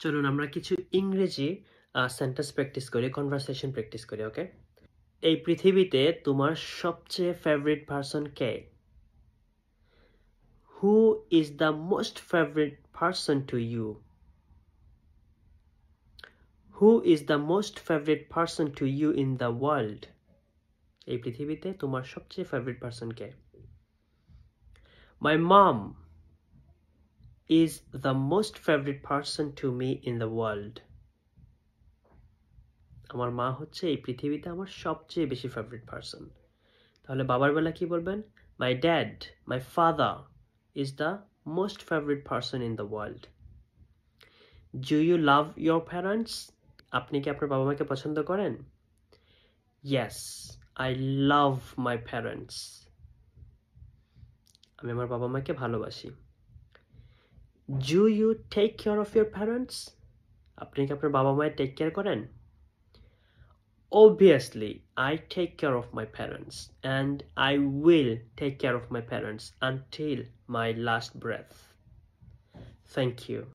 চলুন আমরা কিছু ইংরেজি সেন্টেন্স প্র্যাকটিস করি, কনভারসেশন প্র্যাকটিস করি, ওকে? এই পৃথিবীতে তোমার সবচেয়ে ফেভারিট পারসন কে? Who is the most favourite person to you? Who is the most favourite person to you in the world? এই পৃথিবীতে তোমার সবচেয়ে ফেভারিট পারসন কে? My mom is the most favorite person to me in the world. আমার মা হচ্ছে এই পৃথিবীতে আমার সবচেয়ে বেশি ফেভারিট পারসন। তাহলে বাবার বেলা কি বলবেন? My dad, my father is the most favorite person in the world. Do you love your parents? আপনি কি আপনার বাবা মাকে পছন্দ করেন? Yes, I love my parents. আমি আমার বাবা মাকে ভালোবাসি। Do you take care of your parents? আপনি কি আপনার বাবা মায়ের টেক কেয়ার করেন? Obviously, I take care of my parents and I will take care of my parents until my last breath. Thank you.